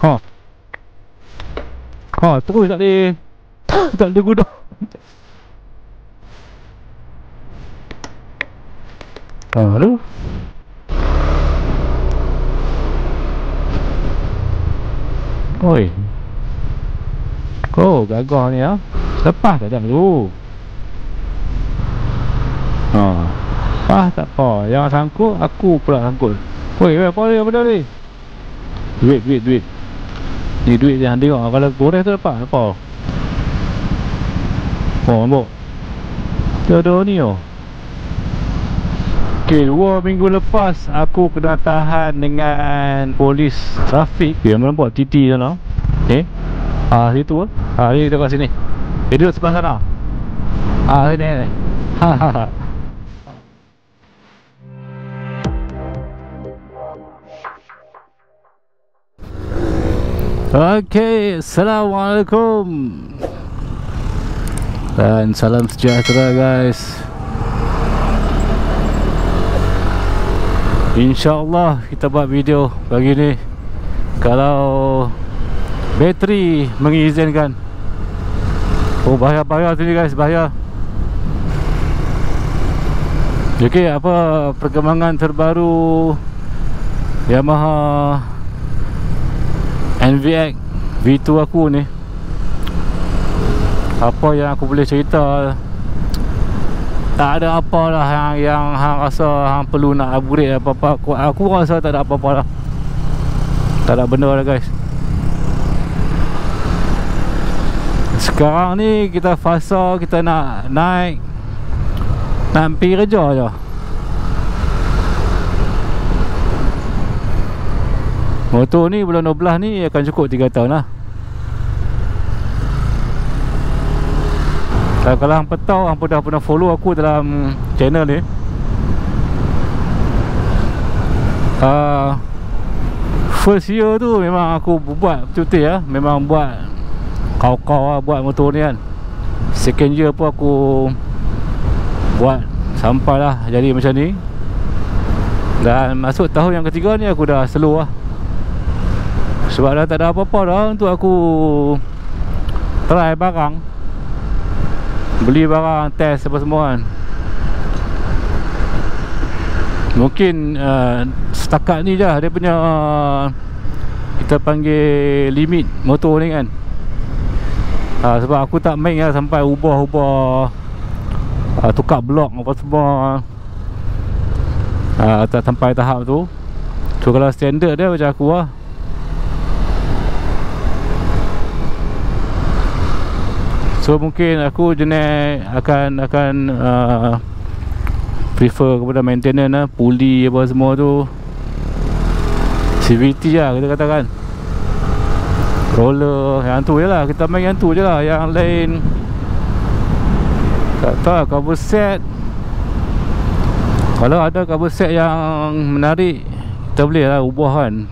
Ha. Ha, terus tak boleh. Tak boleh guna. Aduh. Oi. Oh, gagah ni ah. Lepas tak jam tu. Ha. Tak apa. Yang sangkut aku pula sangkut. Oi, apa ni? Duit. Ni duit yang dia kalau goreng tu dapat apa? Oh, nampak. Jodoh ni oh. Okay, 2 minggu lepas aku kena tahan dengan polis trafik. Dia nampak TT sana. Situ ni dekat sini. Dia duduk sebelah sana. Sini. Okay, Assalamualaikum dan salam sejahtera guys. InsyaAllah kita buat video pagi ni kalau bateri mengizinkan. Oh, bahaya sini guys, bahaya. Okay, apa perkembangan terbaru Yamaha NVX V2 aku ni? Apa yang aku boleh cerita? Tak ada apa lah yang hang rasa hang perlu nak upgrade apa-apa. Aku rasa tak ada apa-apa lah. Tak ada benda lah guys. Sekarang ni kita fasa, kita nak naik, nak pergi kerja je. Motor ni bulan 12 ni akan cukup 3 tahun lah. Kalau hang tahu, hang dah pernah follow aku dalam channel ni, first year tu memang aku buat betul-betul ya. Memang buat kau-kau lah buat motor ni kan. Second year pun aku buat sampailah jadi macam ni. Dan masuk tahun yang ketiga ni aku dah slow lah. Sebab dah tak ada apa-apa dah untuk aku try barang, beli barang, test apa semua kan. Mungkin setakat ni je dia punya kita panggil limit motor ni kan. Sebab aku tak main lah sampai ubah-ubah, tukar blok apa semua, tak sampai tahap tu. So kalau standard dia macam aku lah. So mungkin aku jenis akan prefer kepada maintenance lah, puli apa semua tu, CVT lah kita katakan, roller, yang tu je lah. Kita main yang tu je lah. Yang lain tak tahu. Cover set, kalau ada cover set yang menarik kita boleh lah ubah kan.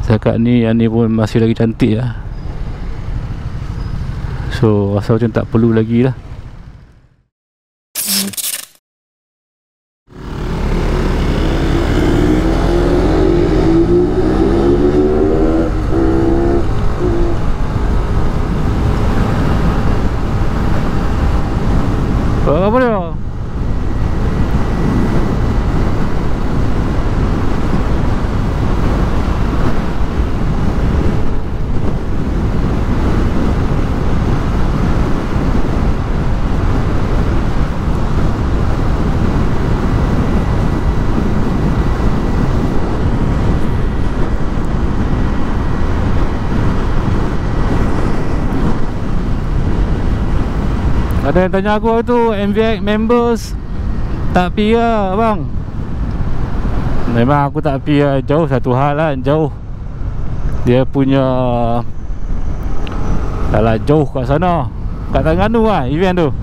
Setakat ni yang ni pun masih lagi cantik lah. So rasa macam tak perlu lagi lah. Apa dia? Ada yang tanya aku tu, NVX members tak pergi lah bang. Memang aku tak pergi lah. Jauh satu hal lah, jauh. Dia punya dalah jauh kat sana, kat Terengganu lah event tu.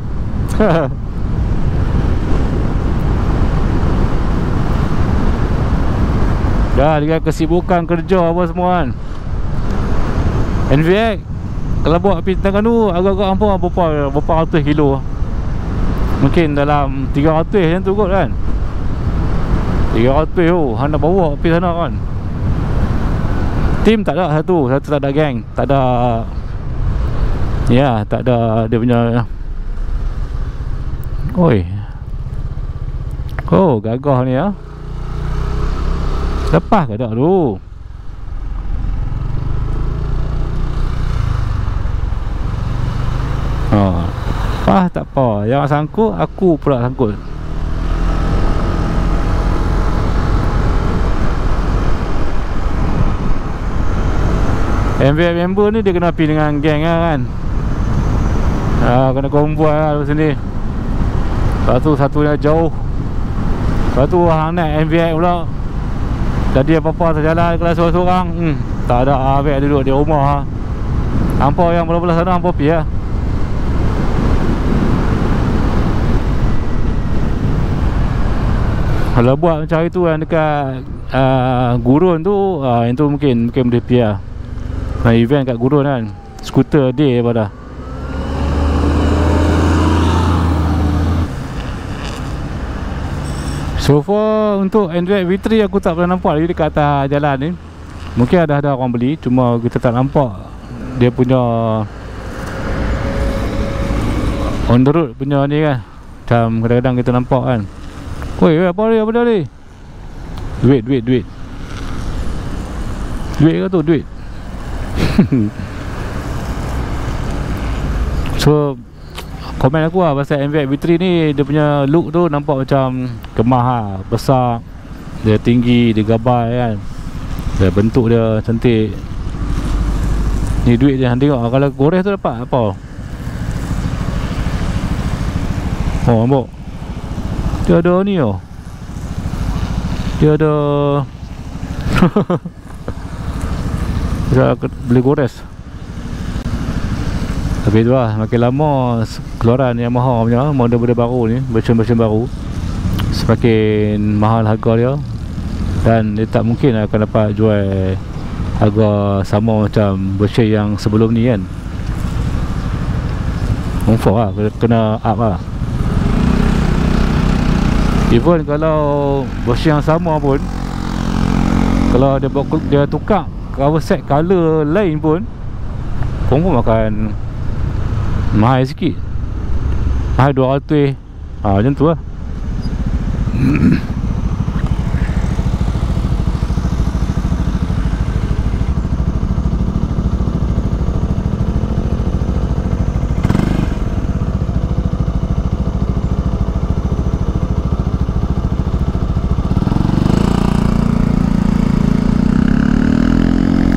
Dah dengan kesibukan kerja apa semua kan. NVX kalau buat pergi Terengganu agak-agak ampun berapa ratus kilo. Mungkin dalam 300 macam tu kot kan. 300 tu hang nak bawa pergi sana kan. Team tak ada satu tak ada geng, tak ada. Ya, tak ada dia punya. Oi. Oh, gagah ni ya. Lepas ke tak tu? Lepas tak apa. Yang sangkut, aku pula sangkut. MVX member ni dia kena pergi dengan geng lah kan. Kena konvoi lah dari sini. Lepas tu satunya jauh. Lepas tu hang naik MVX pula. Jadi apa-apa terjalan kelas seorang-seorang. Tak ada MVX duduk di rumah. Hampa yang belah-belah sana hampa pergi lah. Kalau buat macam itu yang dekat Gurun tu, yang tu mungkin boleh pergi lah. Event kat Gurun kan, skuter day daripada. So far untuk Android V3 aku tak pernah nampak lagi dekat atas jalan ni. Mungkin ada orang beli, cuma kita tak nampak dia punya on the road punya ni kan. Macam kadang-kadang kita nampak kan. Woi, apa ni? Duit. Duit ke tu? Duit. So komen aku lah pasal MVX V3 ni, dia punya look tu nampak macam kemah lah, besar, dia tinggi, dia gabai kan, dia bentuk dia cantik. Ni duit dia, tengok kalau gores tu dapat apa. Oh nampak dia ada ni oh. Dia ada bisa beli gores. Tapi tu lah, makin lama keluaran Yamaha punya model-model baru ni, version-version baru, semakin mahal harga dia. Dan dia tak mungkin akan dapat jual harga sama macam version yang sebelum ni kan. Confirm lah, kena up lah. Even kalau version yang sama pun, kalau dia tukar cover set color lain pun, confirm akan mahal sikit. Mahal 200. Macam tu lah.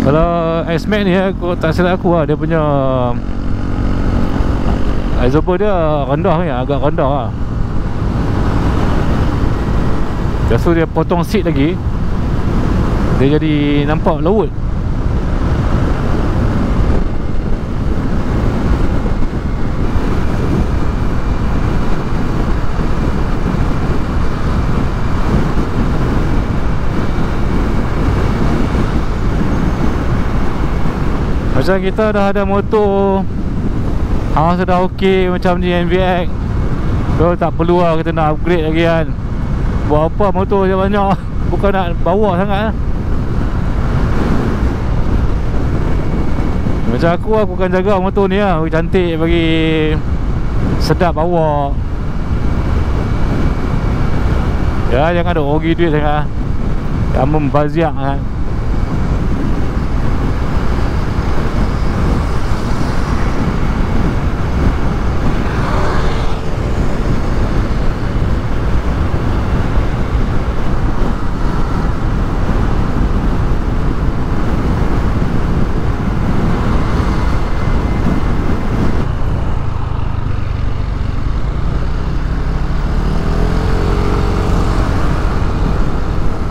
Kalau S-Max ni aku tak silap aku lah, dia punya exhaust dia rendah ni, agak rendah lah. Lepas tu dia potong seat lagi, dia jadi nampak lewut. Macam kita dah ada motor sudah okey macam ni NVX, so tak perlu lah kita nak upgrade lagi kan. Buat apa motor je banyak, bukan nak bawa sangat lah. Macam aku akan jaga motor ni lah, bagi cantik, bagi sedap bawa. Ya, jangan ada rugi duit sangat, tak membaziak kan.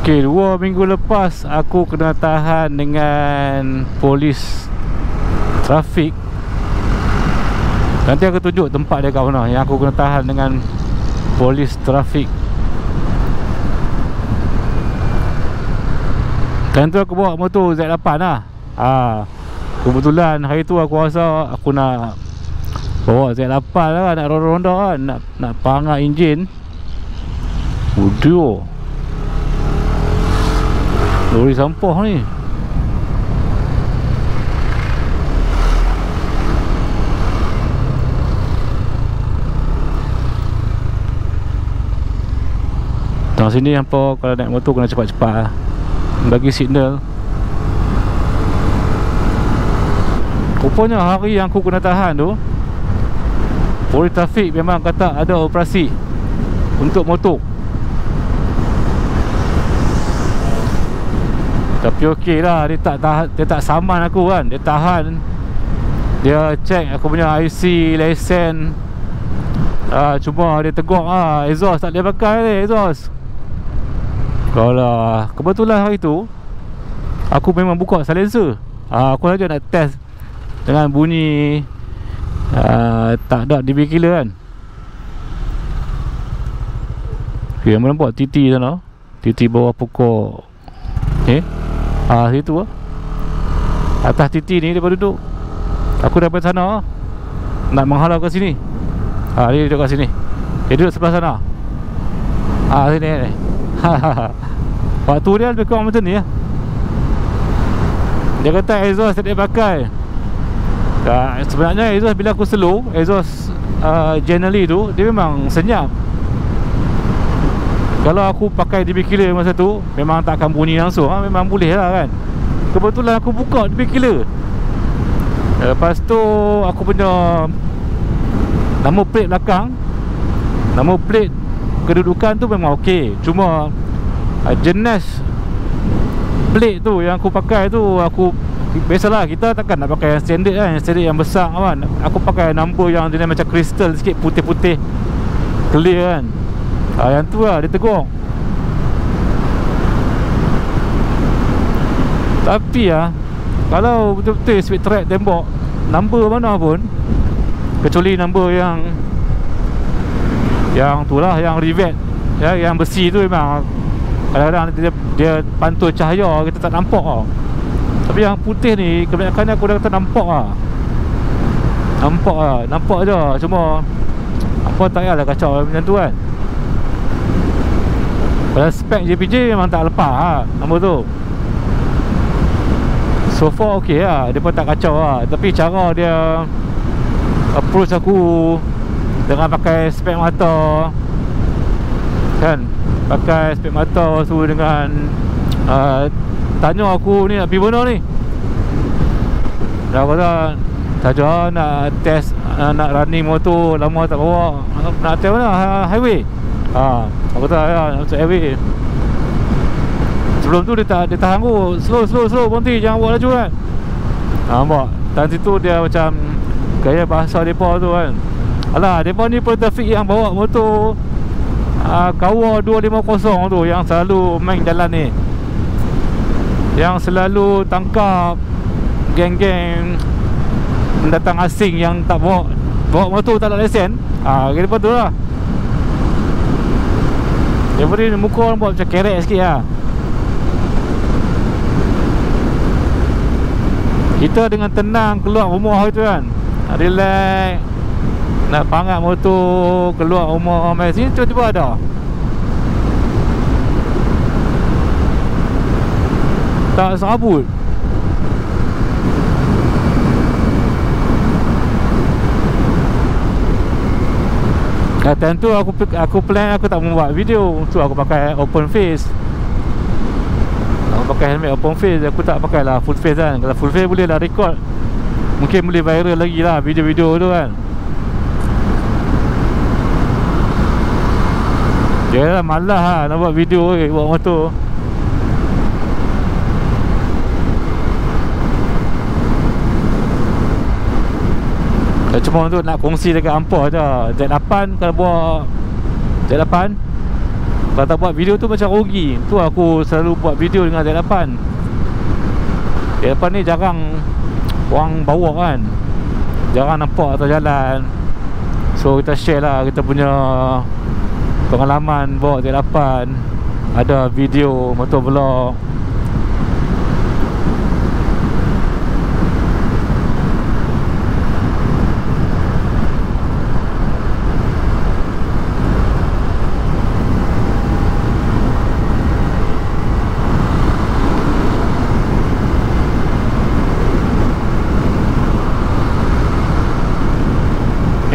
Okay, 2 minggu lepas aku kena tahan dengan polis trafik. Nanti aku tunjuk tempat dia kat mana yang aku kena tahan dengan polis trafik. Kan tu aku bawa motor Z8 lah. Kebetulan hari tu aku rasa aku nak bawa Z8 lah, nak ronda-ronda kan, nak pangat enjin. Udah lori sampah ni. Tengah sini hampa kalau naik motor kena cepat-cepat lah, bagi signal. Rupanya hari yang aku kena tahan tu, polis trafik memang kata ada operasi untuk motor. Tapi okey lah, dia tak saman aku kan. Dia tahan, dia check aku punya IC, lesen. Cuma dia tegur exhaust tak boleh pakai ni, exhaust. Kalau kebetulan hari tu aku memang buka silencer. Aku saja nak test dengan bunyi tak ada DB killer kan. Okay, yang nampak titi sana, titi bawah pokok situ lah. Atas titi ni dia duduk. Aku daripada sana nak menghalau ke sini. Dia duduk kat sini. Dia duduk sebelah sana. Sini ni. Waktu dia lebih kurang macam ni lah. Dia kata exhaust tak dia pakai. Sebenarnya exhaust bila aku slow, exhaust generally tu dia memang senyap. Kalau aku pakai DB killer masa tu, memang tak akan bunyi langsung. Memang boleh lah kan. Kebetulan aku buka DB killer. Lepas tu aku punya nama plate belakang, nama plate kedudukan tu memang okey. Cuma jenis plate tu yang aku pakai tu, aku biasalah kita takkan nak pakai yang standard kan, yang standard yang besar kan. Aku pakai number yang jenis macam kristal sikit, putih-putih, clear kan. Yang tu lah dia tegur. Tapi kalau betul-betul speed track tembok number mana pun, kecuali number yang tu lah, yang rivet ya, yang besi tu memang kadang-kadang dia pantul cahaya, kita tak nampak lah. Tapi yang putih ni kebanyakan aku dah kata nampak lah. Nampak je. Cuma apa tak payahlah kacau macam tu kan. Kalau spek JPJ memang tak lepas nombor tu. So far okey lah, dia pun tak kacau lah. Tapi cara dia approach aku dengan pakai spek mata kan, pakai spek mata tu dengan tanya aku ni nak pergi mana ni. Dah kata saja nak test, nak running motor lama tak bawa. Nak test mana? Highway. Aku kata ya, nak masuk highway. Sebelum tu dia tahan aku, slow berhenti, jangan buat laju kan. Nampak dan situ dia macam gaya bahasa mereka tu kan. Alah, mereka ni trafik yang bawa motor Kawa 250 tu, yang selalu main jalan ni, yang selalu tangkap geng-geng pendatang asing yang tak bawa motor, tak ada lesen. Kira tu lah. Dia beri muka nampak macam kerek sikit lah. Kita dengan tenang keluar rumah itu kan, relax, nak pangat motor, keluar rumah, main sini tiba-tiba ada tak serabut. Tentu aku plan aku tak membuat video, so aku pakai open face. Aku pakai helmet open face, aku tak pakai lah full face kan. Kalau full face boleh lah record, mungkin boleh viral lagi lah video-video tu kan. Yalah, malas lah nak buat video bawa motor. Cuma untuk nak kongsi dekat hampa je. Z8 kalau buat Z8, kalau tak buat video tu macam rugi. Tu aku selalu buat video dengan Z8. Z8 ni jarang orang bawa kan, jarang nampak atas jalan. So kita share lah kita punya pengalaman bawa Z8. Ada video motor vlog.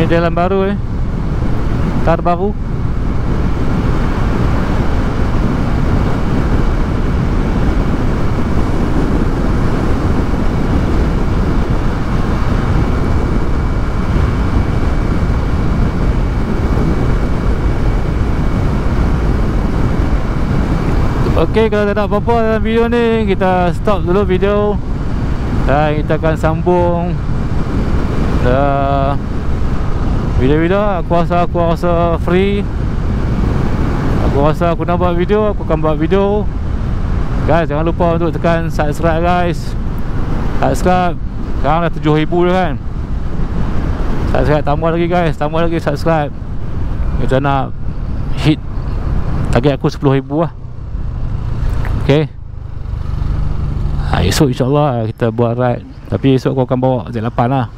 Jalan baru tar baru. Okey, kalau tak ada apa-apa dalam video ni, kita stop dulu video dan kita akan sambung video-video. Aku rasa free. Aku rasa aku nak buat video, aku akan buat video. Guys, jangan lupa untuk tekan subscribe guys. Subscribe. Sekarang dah 7,000 dah kan. Subscribe tambah lagi guys, tambah lagi subscribe. Kita nak hit target aku 10,000 lah. Okay. Esok insyaAllah kita buat ride. Tapi esok aku akan bawa Z8 lah.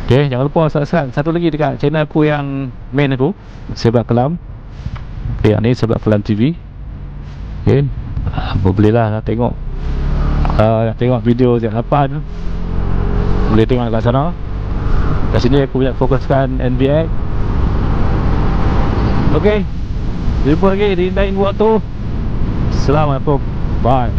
Okay, jangan lupa subscribe satu lagi dekat channel aku yang main aku, Sebab Kelam. Okay, yang ni Sebab Kelam TV. Okay, boleh lah nak tengok video Z8 tu. Boleh tengok kat sana. Kat sini aku nak fokuskan NBX. Okay, jumpa lagi di lain waktu. Assalamualaikum. Bye.